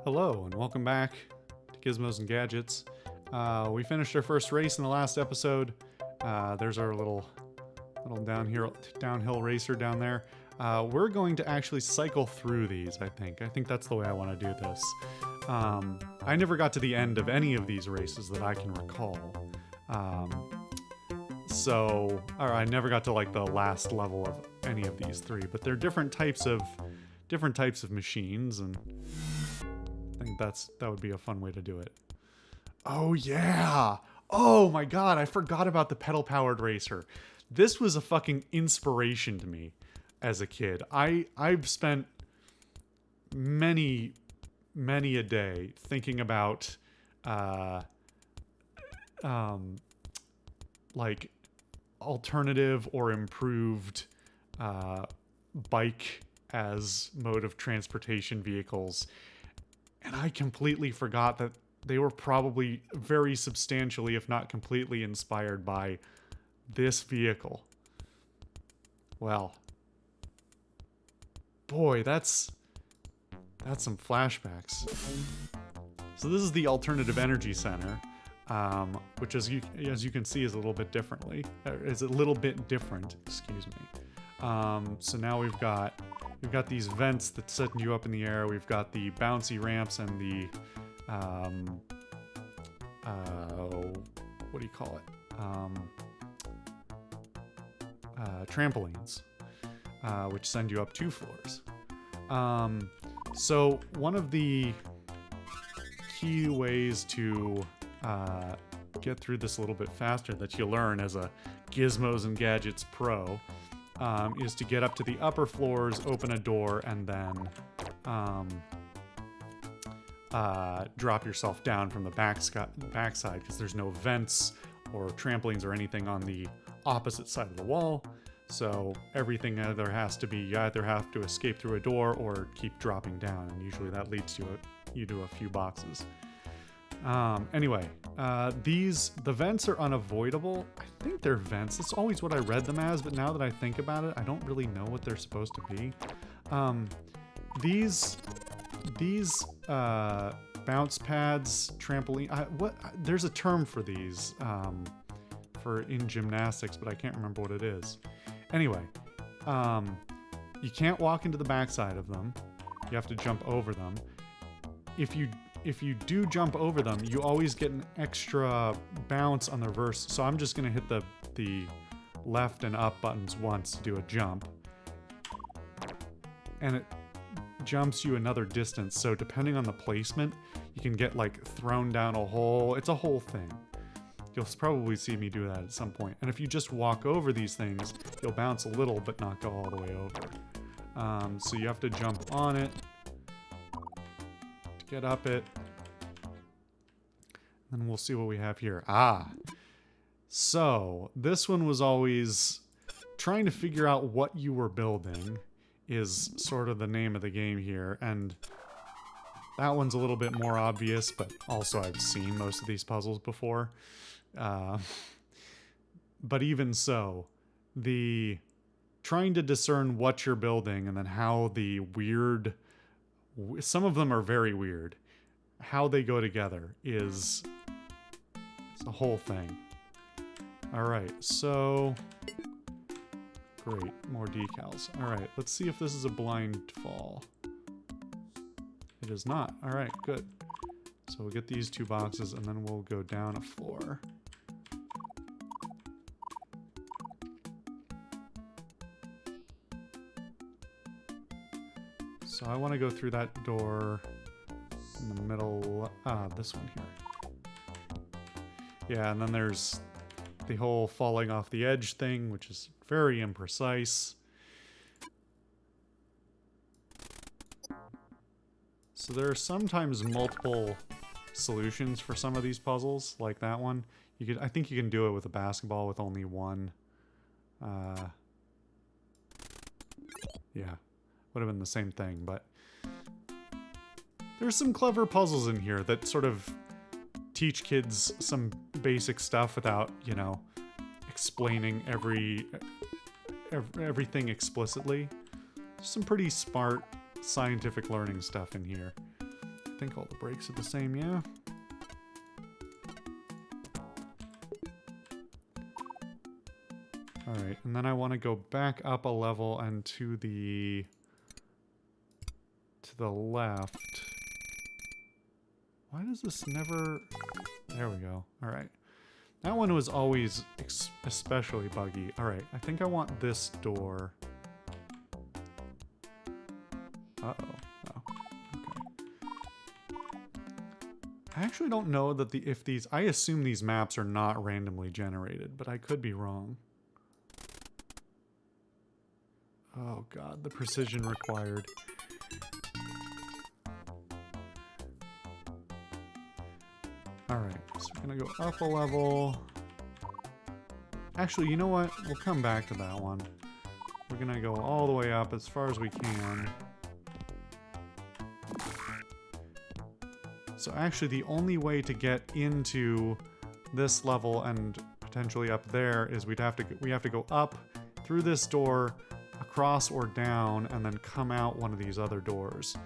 Hello and welcome back to Gizmos and Gadgets. We finished our first race in the last episode. There's our little downhill racer down there. We're going to actually cycle through these, I think. I think that's the way I want to do this. I never got to the end of any of these races that I can recall. Or I never got to like the last level of any of these three, but they're different types of machines, and I think that would be a fun way to do it. Oh yeah! Oh my god, I forgot about the pedal-powered racer. This was a fucking inspiration to me as a kid. I've spent many a day thinking about like alternative or improved bike as mode of transportation vehicles, and I completely forgot that they were probably very substantially, if not completely, inspired by this vehicle. Well, boy, that's some flashbacks. So this is the Alternative Energy Center, which as you can see is a little bit different. Excuse me. So now we've got these vents that set you up in the air. We've got the bouncy ramps and the what do you call it? Trampolines, which send you up 2 floors. So one of the key ways to get through this a little bit faster that you learn as a Gizmos and Gadgets pro is to get up to the upper floors, open a door, and then drop yourself down from the backside, because there's no vents or trampolines or anything on the opposite side of the wall. So everything you either have to escape through a door or keep dropping down, and usually that leads you to a few boxes. Anyway, the vents are unavoidable. I think they're vents. It's always what I read them as, but now that I think about it, I don't really know what they're supposed to be. These bounce pads, trampoline. There's a term for these for in gymnastics, but I can't remember what it is. Anyway, you can't walk into the backside of them. You have to jump over them. If you do jump over them, you always get an extra bounce on the reverse. So I'm just gonna hit the left and up buttons once to do a jump, and it jumps you another distance. So depending on the placement, you can get like thrown down a hole. It's a whole thing. You'll probably see me do that at some point. And if you just walk over these things, you'll bounce a little but not go all the way over. So you have to jump on it to get up it. And we'll see what we have here. So this one was always trying to figure out what you were building is sort of the name of the game here. And that one's a little bit more obvious, but also I've seen most of these puzzles before. But even so, the trying to discern what you're building and then how some of them are very weird. How they go together is a whole thing. Alright, so great, more decals. Alright, let's see if this is a blind fall. It is not. Alright, good. So we'll get these 2 boxes and then we'll go down a floor. So I want to go through that door in the middle. This one here. Yeah, and then there's the whole falling off the edge thing, which is very imprecise. So there are sometimes multiple solutions for some of these puzzles, like that one. I think you can do it with a basketball with only one. Yeah, would have been the same thing, but there's some clever puzzles in here that sort of teach kids some basic stuff without, explaining everything explicitly. Some pretty smart scientific learning stuff in here. I think all the brakes are the same, yeah. All right, and then I want to go back up a level and to the left. Why does this never... There we go. All right. That one was always especially buggy. All right, I think I want this door. Uh-oh. Oh, okay. I actually don't know that if these... I assume these maps are not randomly generated, but I could be wrong. Oh god, the precision required. Alright, so we're gonna go up a level. Actually, you know what? We'll come back to that one. We're gonna go all the way up as far as we can. So actually, the only way to get into this level and potentially up there is we have to go up through this door, across or down, and then come out one of these other doors.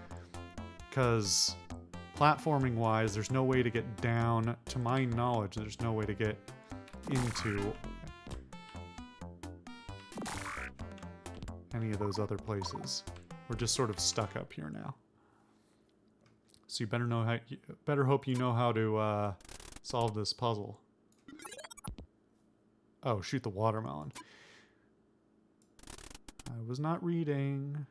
Because platforming wise, there's no way to get down. To my knowledge, there's no way to get into any of those other places. We're just sort of stuck up here now. So you better hope you know how to solve this puzzle. Oh, shoot the watermelon. I was not reading.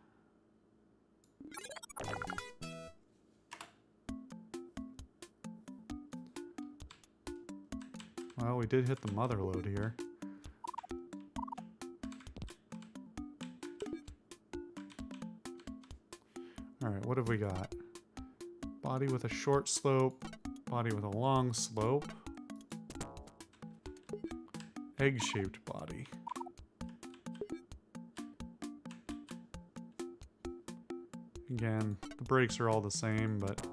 Well, we did hit the mother lode here. Alright, what have we got? Body with a short slope, body with a long slope. Egg-shaped body. Again, the brakes are all the same, but...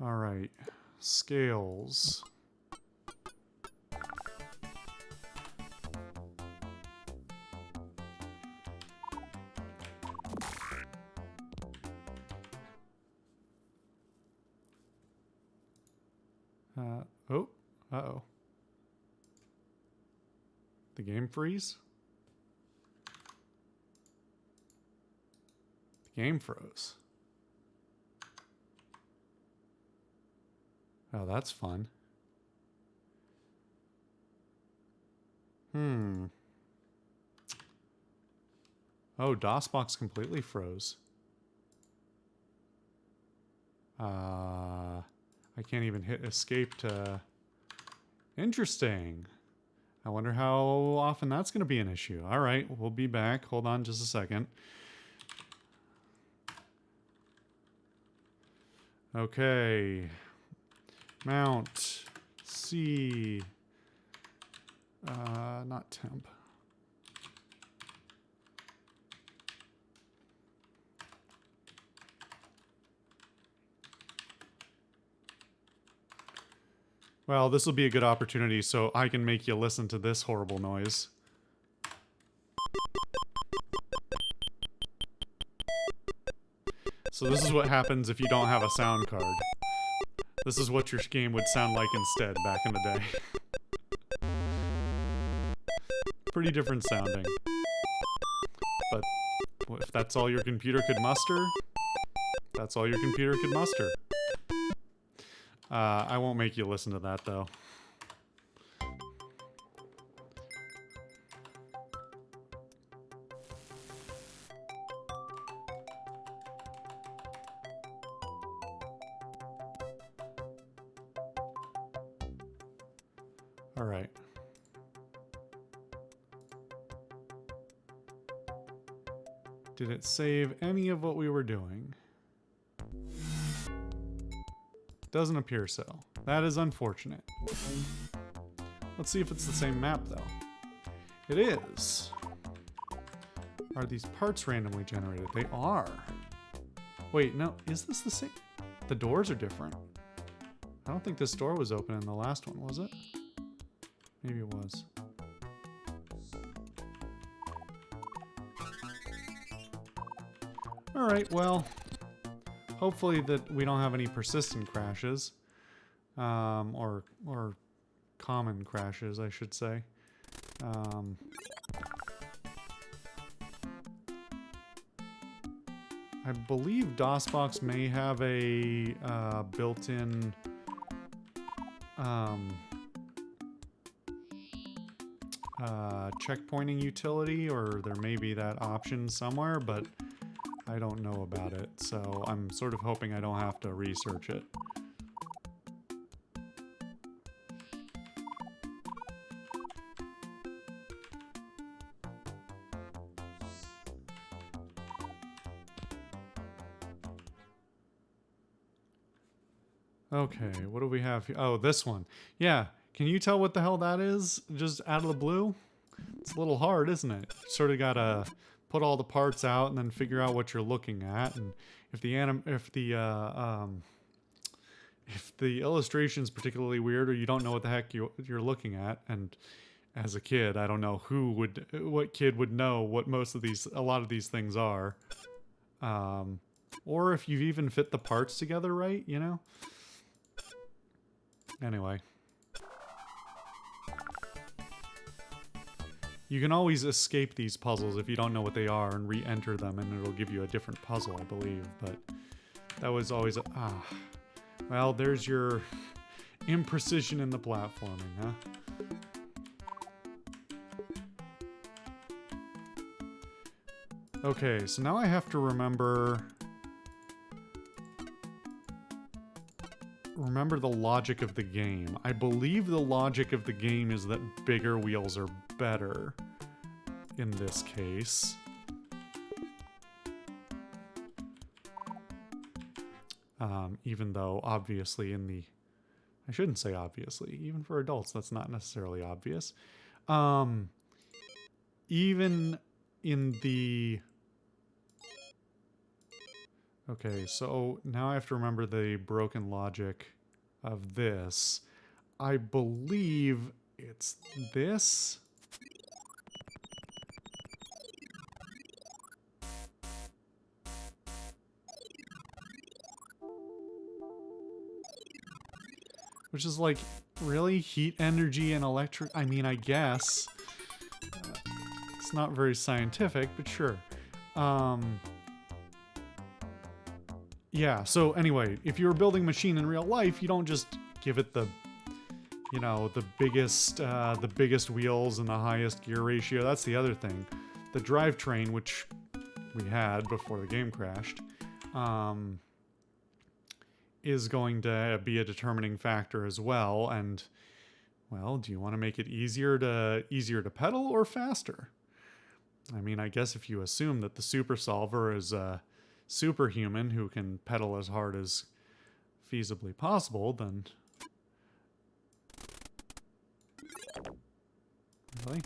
Alright, scales. Oh, uh-oh. The game freeze? The game froze. Oh, that's fun. Oh, DOSBox completely froze. I can't even hit escape to... Interesting. I wonder how often that's going to be an issue. All right, we'll be back. Hold on just a second. Okay. Mount. C. Not temp. Well, this will be a good opportunity so I can make you listen to this horrible noise. So this is what happens if you don't have a sound card. This is what your game would sound like instead back in the day. Pretty different sounding. But if that's all your computer could muster, that's all your computer could muster. I won't make you listen to that, though. All right. Did it save any of what we were doing? Doesn't appear so. That is unfortunate. Let's see if it's the same map, though. It is. Are these parts randomly generated? They are. Wait, no. Is this the same? The doors are different. I don't think this door was open in the last one, was it? Maybe it was. All right, well, hopefully that we don't have any persistent crashes, or common crashes, I should say. I believe DOSBox may have a built-in checkpointing utility, or there may be that option somewhere, but I don't know about it, so I'm sort of hoping I don't have to research it. Okay, what do we have here? Oh, this one. Yeah, can you tell what the hell that is? Just out of the blue? It's a little hard, isn't it? Sort of gotta put all the parts out and then figure out what you're looking at. And if the illustration's particularly weird, or you don't know what the heck you're looking at, and as a kid, I don't know what kid would know what a lot of these things are. Or if you've even fit the parts together right, you know? Anyway. You can always escape these puzzles if you don't know what they are and re-enter them, and it'll give you a different puzzle, I believe, but that was always well, there's your imprecision in the platforming, huh? Okay, so now I have to remember the logic of the game. I believe the logic of the game is that bigger wheels are better in this case. Even though obviously I shouldn't say obviously, even for adults that's not necessarily obvious. Even in the... Okay, so now I have to remember the broken logic of this. I believe it's this. Which is like, really? Heat energy and electric? I mean, I guess. It's not very scientific, but sure. Yeah, so anyway, if you're building a machine in real life, you don't just give it the, you know, the biggest wheels and the highest gear ratio. That's the other thing. The drivetrain, which we had before the game crashed, is going to be a determining factor as well. And, well, do you want to make it easier to pedal or faster? I mean, I guess if you assume that the Super Solver is superhuman who can pedal as hard as feasibly possible, then... Really?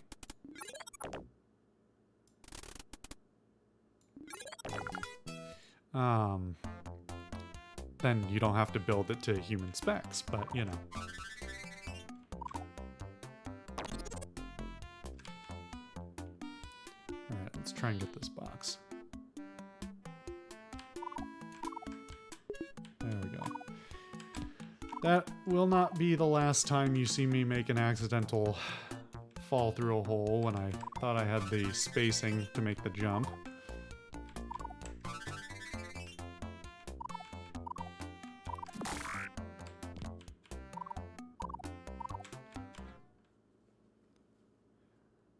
Then you don't have to build it to human specs, but, you know. Alright, let's try and get this box. There we go. That will not be the last time you see me make an accidental fall through a hole when I thought I had the spacing to make the jump.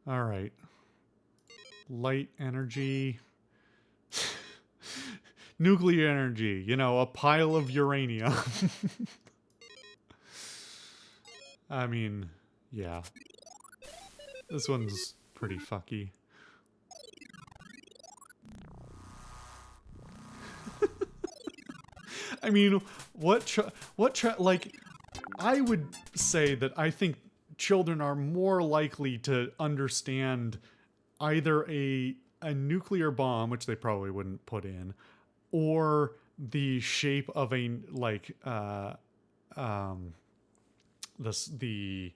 All right. Light energy. Nuclear energy, you know, a pile of uranium. I mean, yeah. This one's pretty fucky. I mean, like, I would say that I think children are more likely to understand either a nuclear bomb, which they probably wouldn't put in, or the shape of a, like, the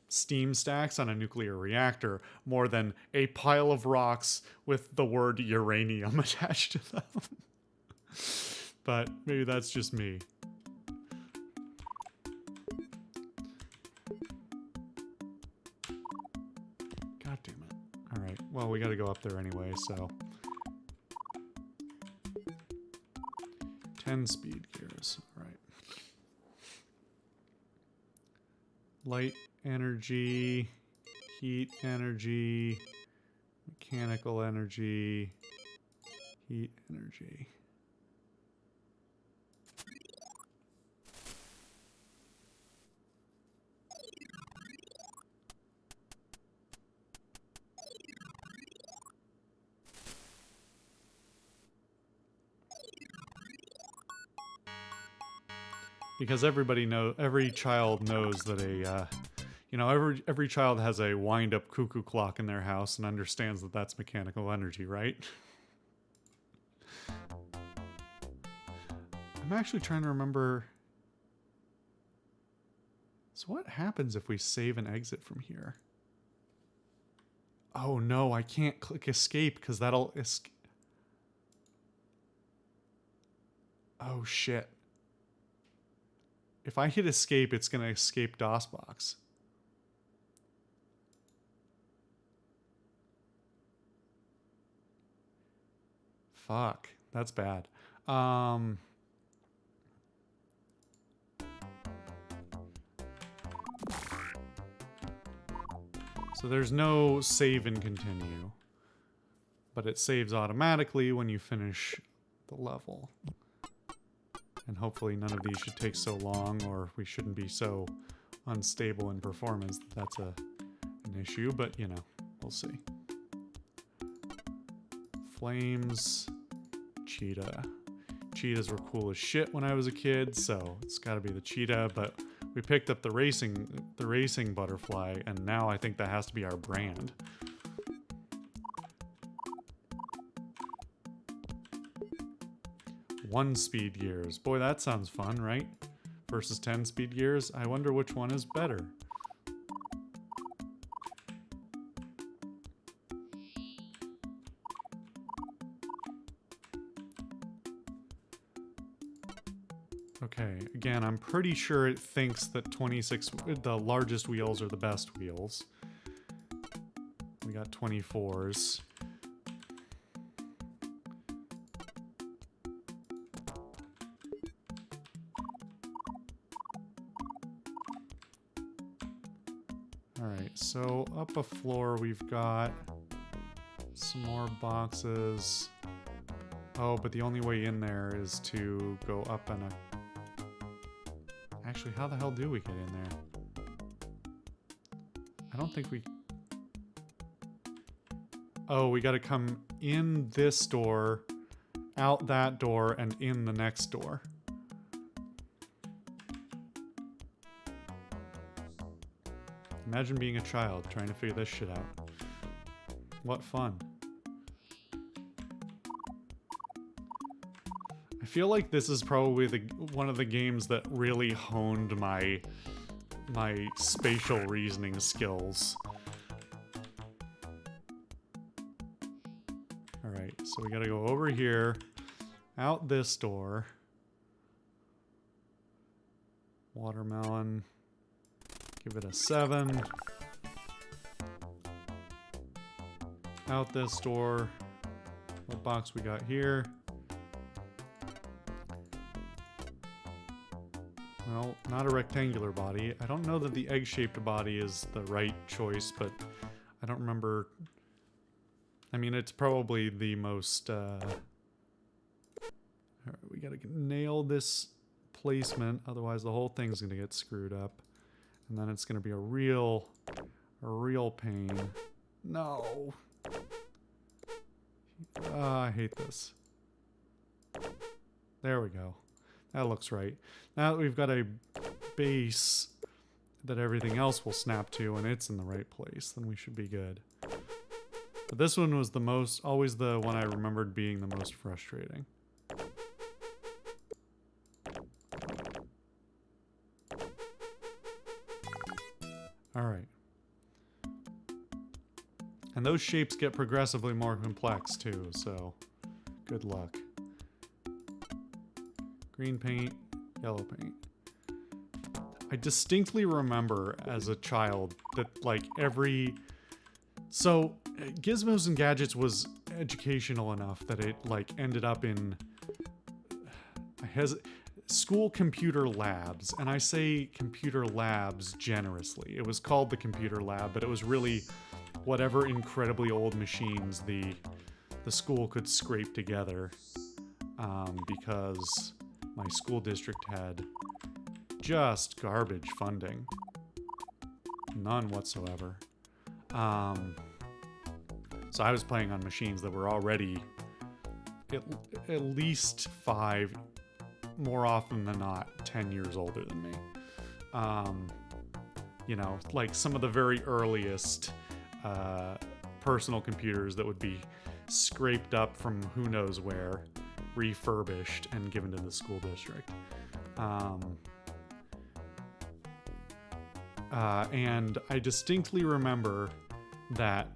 steam stacks on a nuclear reactor more than a pile of rocks with the word uranium attached to them. But maybe that's just me. God damn it. All right, well, we got to go up there anyway, so 10 speed gears. All right. Light energy, heat energy, mechanical energy, heat energy. Because every child knows that every child has a wind-up cuckoo clock in their house and understands that that's mechanical energy, right? I'm actually trying to remember. So what happens if we save and exit from here? Oh no, I can't click escape because that'll Oh shit. If I hit escape, it's going to escape DOSBox. Fuck. That's bad. So there's no save and continue. But it saves automatically when you finish the level. And hopefully none of these should take so long, or we shouldn't be so unstable in performance that that's an issue, but you know, we'll see. Flames, cheetah. Cheetahs were cool as shit when I was a kid, so it's gotta be the cheetah, but we picked up the racing butterfly, and now I think that has to be our brand. One speed gears. Boy, that sounds fun, right? Versus 10 speed gears. I wonder which one is better. Okay, again, I'm pretty sure it thinks that the largest wheels are the best wheels. We got 24s. Alright, so up a floor we've got some more boxes. Oh, but the only way in there is to go up and Actually, how the hell do we get in there? I don't think we... Oh, we gotta come in this door, out that door, and in the next door. Imagine being a child trying to figure this shit out. What fun. I feel like this is probably one of the games that really honed my spatial reasoning skills. Alright, so we gotta go over here, out this door. Watermelon. Give it a 7. Out this door. What box we got here? Well, not a rectangular body. I don't know that the egg-shaped body is the right choice, but I don't remember. I mean, it's probably the most... Alright, we gotta nail this placement, otherwise the whole thing's gonna get screwed up. And then it's gonna be a real pain. No. I hate this. There we go. That looks right. Now that we've got a base that everything else will snap to and it's in the right place, then we should be good. But this one was always the one I remembered being the most frustrating. Alright, And those shapes get progressively more complex too, so good luck. Green paint, yellow paint. I distinctly remember as a child that like so Gizmos and Gadgets was educational enough that it like ended up in school computer labs, and I say computer labs generously. It was called the computer lab, but it was really whatever incredibly old machines the school could scrape together, because my school district had just garbage funding. None whatsoever. So I was playing on machines that were already at least 5, more often than not, 10 years older than me. You know, like some of the very earliest personal computers that would be scraped up from who knows where, refurbished, and given to the school district. And I distinctly remember that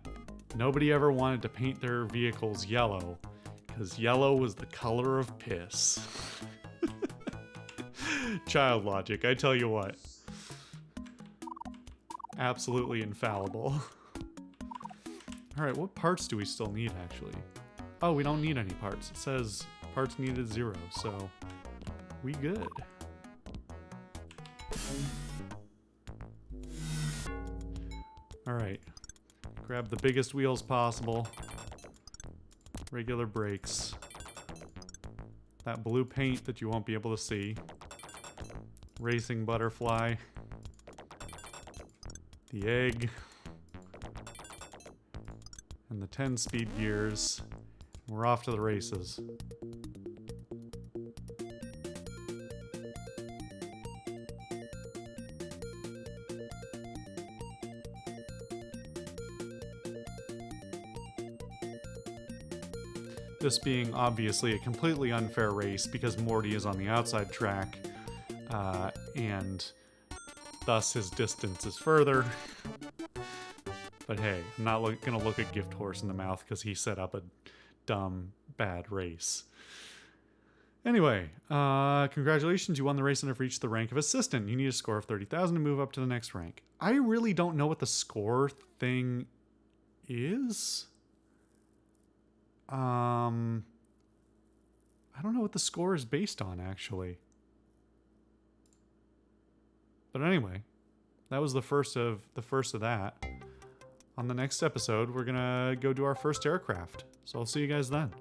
nobody ever wanted to paint their vehicles yellow, because yellow was the color of piss. Child logic, I tell you what. Absolutely infallible. Alright, what parts do we still need, actually? Oh, we don't need any parts. It says parts needed 0, so we good. Alright. Grab the biggest wheels possible. Regular brakes. That blue paint that you won't be able to see. Racing butterfly. The egg. And the 10-speed gears. We're off to the races. This being obviously a completely unfair race because Morty is on the outside track, and thus his distance is further. But hey, I'm not gonna look a gift horse in the mouth because he set up a dumb, bad race. Anyway, congratulations, you won the race and have reached the rank of assistant. You need a score of 30,000 to move up to the next rank. I really don't know what the score thing is. I don't know what the score is based on, actually. But anyway, that was the first of that. On the next episode, we're gonna go do our first aircraft. So I'll see you guys then.